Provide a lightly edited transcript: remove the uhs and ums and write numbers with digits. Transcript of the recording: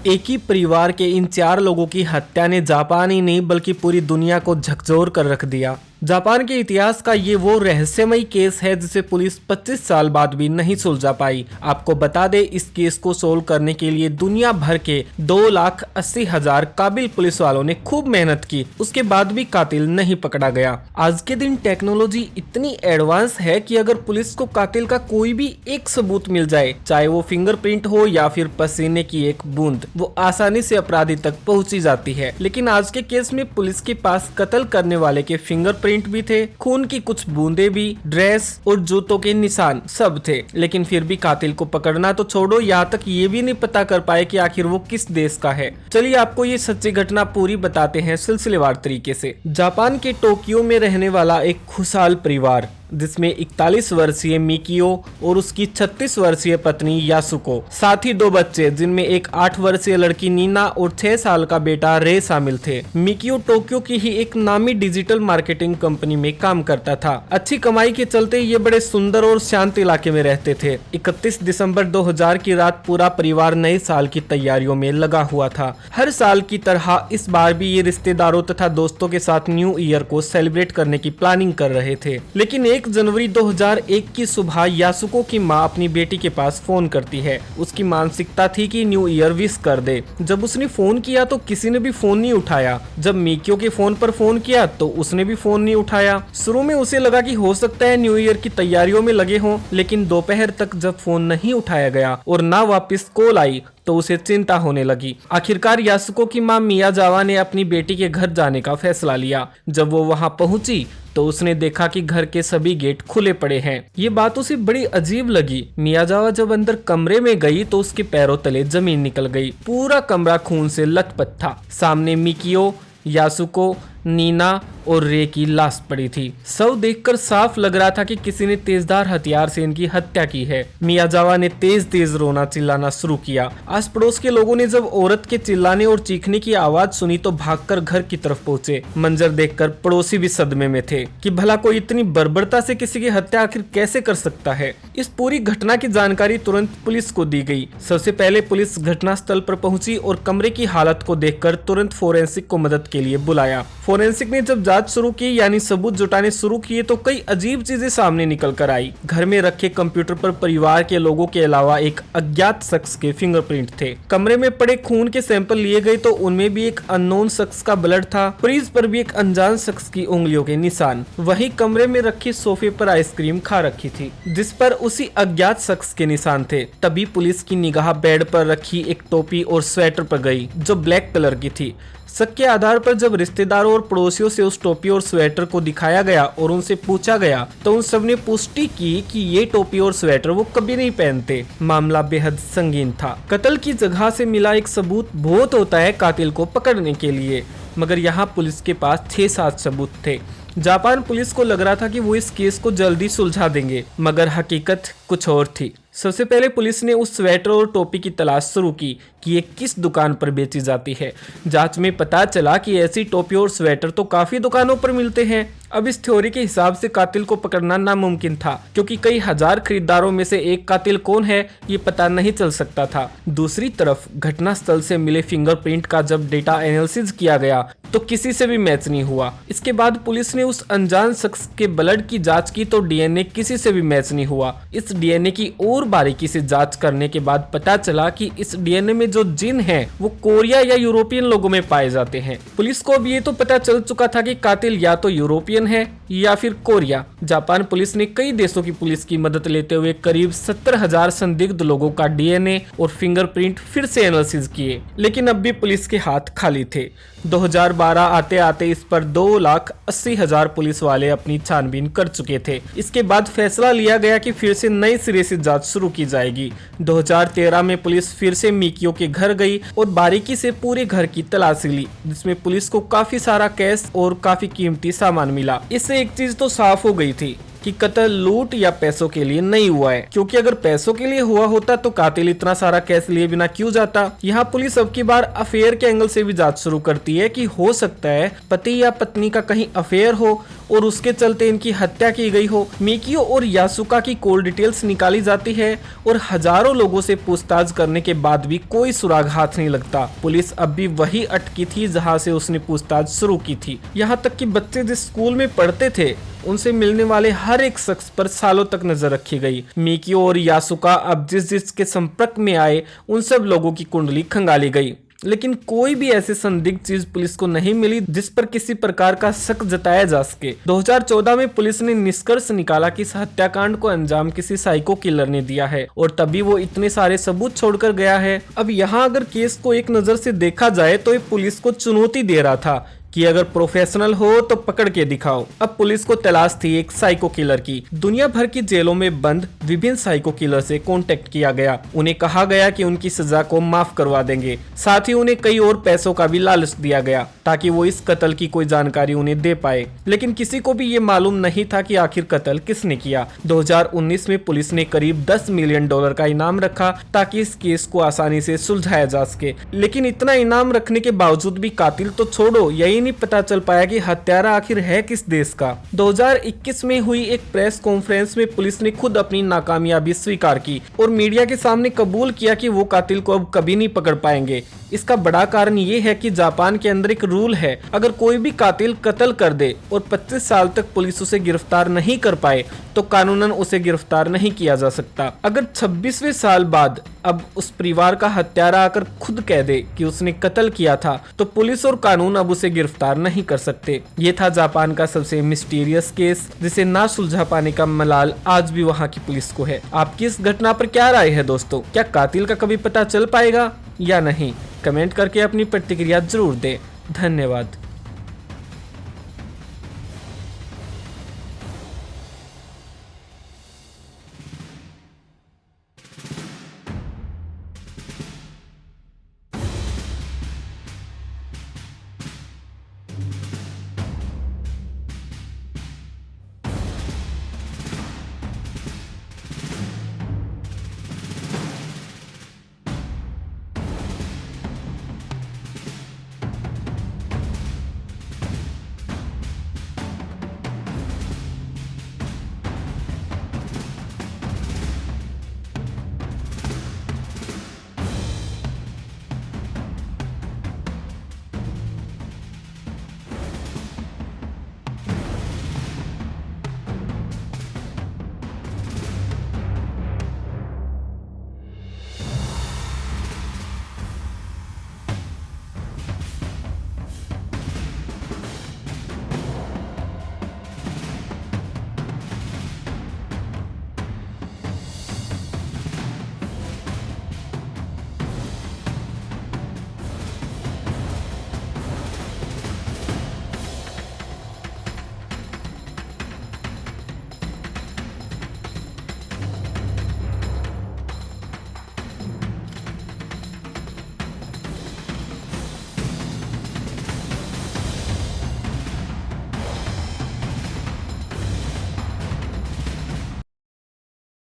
एक ही परिवार के इन 4 लोगों की हत्या ने जापान ही नहीं बल्कि पूरी दुनिया को झकझोर कर रख दिया। जापान के इतिहास का ये वो रहस्यमयी केस है जिसे पुलिस 25 साल बाद भी नहीं सुलझा पाई। आपको बता दें, इस केस को सोल्व करने के लिए दुनिया भर के 2,80,000 काबिल पुलिस वालों ने खूब मेहनत की, उसके बाद भी कातिल नहीं पकड़ा गया। आज के दिन टेक्नोलॉजी इतनी एडवांस है कि अगर पुलिस को कातिल का कोई भी एक सबूत मिल जाए, चाहे वो फिंगरप्रिंट हो या फिर पसीने की एक बूंद, वो आसानी से अपराधी तक पहुंची जाती है। लेकिन आज के केस में पुलिस के पास कत्ल करने वाले के फिंगरप्रिंट भी थे, खून की कुछ बूंदे भी, ड्रेस और जूतों के निशान सब थे। लेकिन फिर भी कातिल को पकड़ना तो छोड़ो, यहाँ तक ये भी नहीं पता कर पाए कि आखिर वो किस देश का है। चलिए आपको ये सच्ची घटना पूरी बताते हैं सिलसिलेवार तरीके से। जापान के टोक्यो में रहने वाला एक खुशहाल परिवार जिसमें 41 वर्षीय मिकियो और उसकी 36 वर्षीय पत्नी यासुको, साथ ही 2 बच्चे जिनमें एक 8 वर्षीय लड़की नीना और 6 साल का बेटा रे शामिल थे। मिकियो टोक्यो की ही एक नामी डिजिटल मार्केटिंग कंपनी में काम करता था। अच्छी कमाई के चलते ये बड़े सुंदर और शांत इलाके में रहते थे। 31 दिसंबर 2000 की रात पूरा परिवार नए साल की तैयारियों में लगा हुआ था। हर साल की तरह इस बार भी ये रिश्तेदारों तथा दोस्तों के साथ न्यू ईयर को सेलिब्रेट करने की प्लानिंग कर रहे थे। लेकिन 1 जनवरी 2001 की सुबह यासुको की मां अपनी बेटी के पास फोन करती है। उसकी मानसिकता थी कि न्यू ईयर विश कर दे। जब उसने फोन किया तो किसी ने भी फोन नहीं उठाया। जब मिकियो के फोन पर फोन किया तो उसने भी फोन नहीं उठाया। शुरू में उसे लगा कि हो सकता है न्यू ईयर की तैयारियों में लगे हों, लेकिन दोपहर तक जब फोन नहीं उठाया गया और ना वापस कॉल आई तो उसे चिंता होने लगी। आखिरकार यासुको की मां मियाजावा ने अपनी बेटी के घर जाने का फैसला लिया। जब वो वहां पहुंची तो उसने देखा कि घर के सभी गेट खुले पड़े हैं। ये बात उसे बड़ी अजीब लगी। मियाजावा जब अंदर कमरे में गई तो उसके पैरों तले जमीन निकल गई। पूरा कमरा खून से लथपथ था। सामने मिकियो, यासुको, नीना और रे की लाश पड़ी थी। शव देखकर साफ लग रहा था कि किसी ने तेजधार हथियार से इनकी हत्या की है। मियाजावा ने तेज तेज रोना चिल्लाना शुरू किया। आस पड़ोस के लोगों ने जब औरत के चिल्लाने और चीखने की आवाज सुनी तो भागकर घर की तरफ पहुंचे। मंजर देखकर पड़ोसी भी सदमे में थे कि भला कोई इतनी बर्बरता से किसी की हत्या आखिर कैसे कर सकता है। इस पूरी घटना की जानकारी तुरंत पुलिस को दी गई। सबसे पहले पुलिस घटनास्थल पर पहुंची और कमरे की हालत को देखकर तुरंत फोरेंसिक को मदद के लिए बुलाया। फोरेंसिक ने जब जांच शुरू की यानी सबूत जुटाने शुरू किए तो कई अजीब चीजें सामने निकल कर आई। घर में रखे कंप्यूटर पर परिवार के लोगों के अलावा एक अज्ञात शख्स के फिंगरप्रिंट थे। कमरे में पड़े खून के सैंपल लिए गए तो उनमें भी एक अननोन शख्स का ब्लड था। फ्रीज पर भी एक अनजान शख्स की उंगलियों के निशान। वहीं कमरे में रखे सोफे पर आइसक्रीम खा रखी थी जिस पर उसी अज्ञात शख्स के निशान थे। तभी पुलिस की निगाह बेड पर रखी एक टोपी और स्वेटर पर गई जो ब्लैक कलर की थी। शक के आधार पर जब रिश्तेदारों और पड़ोसियों से उस टोपी और स्वेटर को दिखाया गया और उनसे पूछा गया तो उन सब ने पुष्टि की कि ये टोपी और स्वेटर वो कभी नहीं पहनते। मामला बेहद संगीन था। कत्ल की जगह से मिला एक सबूत बहुत होता है कातिल को पकड़ने के लिए, मगर यहाँ पुलिस के पास 6-7 सबूत थे। जापान पुलिस को लग रहा था कि वो इस केस को जल्दी सुलझा देंगे, मगर हकीकत कुछ और थी। सबसे पहले पुलिस ने उस स्वेटर और टोपी की तलाश शुरू की कि ये किस दुकान पर बेची जाती है। जांच में पता चला कि ऐसी टोपी और स्वेटर तो काफी दुकानों पर मिलते हैं। अब इस थ्योरी के हिसाब से कातिल को पकड़ना नामुमकिन था, क्योंकि कई हजार खरीदारों में से एक कातिल कौन है ये पता नहीं चल सकता था। दूसरी तरफ घटनास्थल से मिले फिंगरप्रिंट का जब डेटा एनालिसिस किया गया तो किसी से भी मैच नहीं हुआ। इसके बाद पुलिस ने उस अनजान शख्स के ब्लड की जांच की तो डीएनए किसी से भी मैच नहीं हुआ। इस डीएनए की और बारीकी से जांच करने के बाद पता चला कि इस डीएनए में जो जीन है वो कोरिया या यूरोपियन लोगों में पाए जाते हैं। पुलिस को अब ये तो पता चल चुका था कि कातिल या तो यूरोपियन है या फिर कोरिया। जापान पुलिस ने कई देशों की पुलिस की मदद लेते हुए करीब 70,000 संदिग्ध लोगों का डीएनए और फिंगरप्रिंट फिर से एनालिसिस किए, लेकिन अब भी पुलिस के हाथ खाली थे। 2012 आते आते इस पर 2,80,000 पुलिस वाले अपनी छानबीन कर चुके थे। इसके बाद फैसला लिया गया कि फिर से नए सिरे से जांच शुरू की जाएगी। 2013 में पुलिस फिर से मिकियो के घर गई और बारीकी से पूरे घर की तलाशी ली, जिसमें पुलिस को काफी सारा कैश और काफी कीमती सामान मिला। इससे एक चीज तो साफ हो गई थी कि कत्ल लूट या पैसों के लिए नहीं हुआ है, क्योंकि अगर पैसों के लिए हुआ होता तो कातिल इतना सारा कैश लिए बिना क्यों जाता। यहाँ पुलिस अब की बार अफेयर के एंगल से भी जांच शुरू करती है कि हो सकता है पति या पत्नी का कहीं अफेयर हो और उसके चलते इनकी हत्या की गई हो। मिकियो और यासुका की कॉल डिटेल्स निकाली जाती है और हजारों लोगों से पूछताछ करने के बाद भी कोई सुराग हाथ नहीं लगता। पुलिस अब भी वही अटकी थी जहां से उसने पूछताछ शुरू की थी। यहाँ तक कि बच्चे जिस स्कूल में पढ़ते थे उनसे मिलने वाले हर एक शख्स पर सालों तक नजर रखी गई। मिकियो और यासुका अब जिस जिसके संपर्क में आए उन सब लोगों की कुंडली खंगाली गई, लेकिन कोई भी ऐसी संदिग्ध चीज पुलिस को नहीं मिली जिस पर किसी प्रकार का शक जताया जा सके। 2014 में पुलिस ने निष्कर्ष निकाला कि इस हत्याकांड को अंजाम किसी साइको किलर ने दिया है और तभी वो इतने सारे सबूत छोड़कर गया है। अब यहाँ अगर केस को एक नजर से देखा जाए तो ये पुलिस को चुनौती दे रहा था कि अगर प्रोफेशनल हो तो पकड़ के दिखाओ। अब पुलिस को तलाश थी एक साइको किलर की। दुनिया भर की जेलों में बंद विभिन्न साइको किलर से कांटेक्ट किया गया। उन्हें कहा गया कि उनकी सजा को माफ करवा देंगे। साथ ही उन्हें कई और पैसों का भी लालच दिया गया ताकि वो इस कत्ल की कोई जानकारी उन्हें दे पाए, लेकिन किसी को भी ये मालूम नहीं था कि आखिर कत्ल किसने किया। 2019 में पुलिस ने करीब $10 मिलियन का इनाम रखा ताकि इस केस को आसानी से सुलझाया जा सके, लेकिन इतना इनाम रखने के बावजूद भी कातिल तो छोड़ो, यही नहीं पता चल पाया कि हत्यारा आखिर है किस देश का। 2021 में हुई एक प्रेस कॉन्फ्रेंस में पुलिस ने खुद अपनी नाकामयाबी स्वीकार की और मीडिया के सामने कबूल किया कि वो कातिल को अब कभी नहीं पकड़ पाएंगे। इसका बड़ा कारण ये है कि जापान के अंदर एक रूल है, अगर कोई भी कातिल कत्ल कर दे और 25 साल तक पुलिस उसे गिरफ्तार नहीं कर पाए तो कानूनन उसे गिरफ्तार नहीं किया जा सकता। अगर 26वें साल बाद अब उस परिवार का हत्यारा आकर खुद कह दे कि उसने कत्ल किया था तो पुलिस और कानून अब उसे गिरफ्तार नहीं कर सकते। ये था जापान का सबसे मिस्टीरियस केस जिसे ना सुलझा पाने का मलाल आज भी वहाँ की पुलिस को है। आपकी इस घटना पर क्या राय है दोस्तों? क्या कातिल का कभी पता चल पाएगा या नहीं? कमेंट करके अपनी प्रतिक्रिया जरूर दें। धन्यवाद।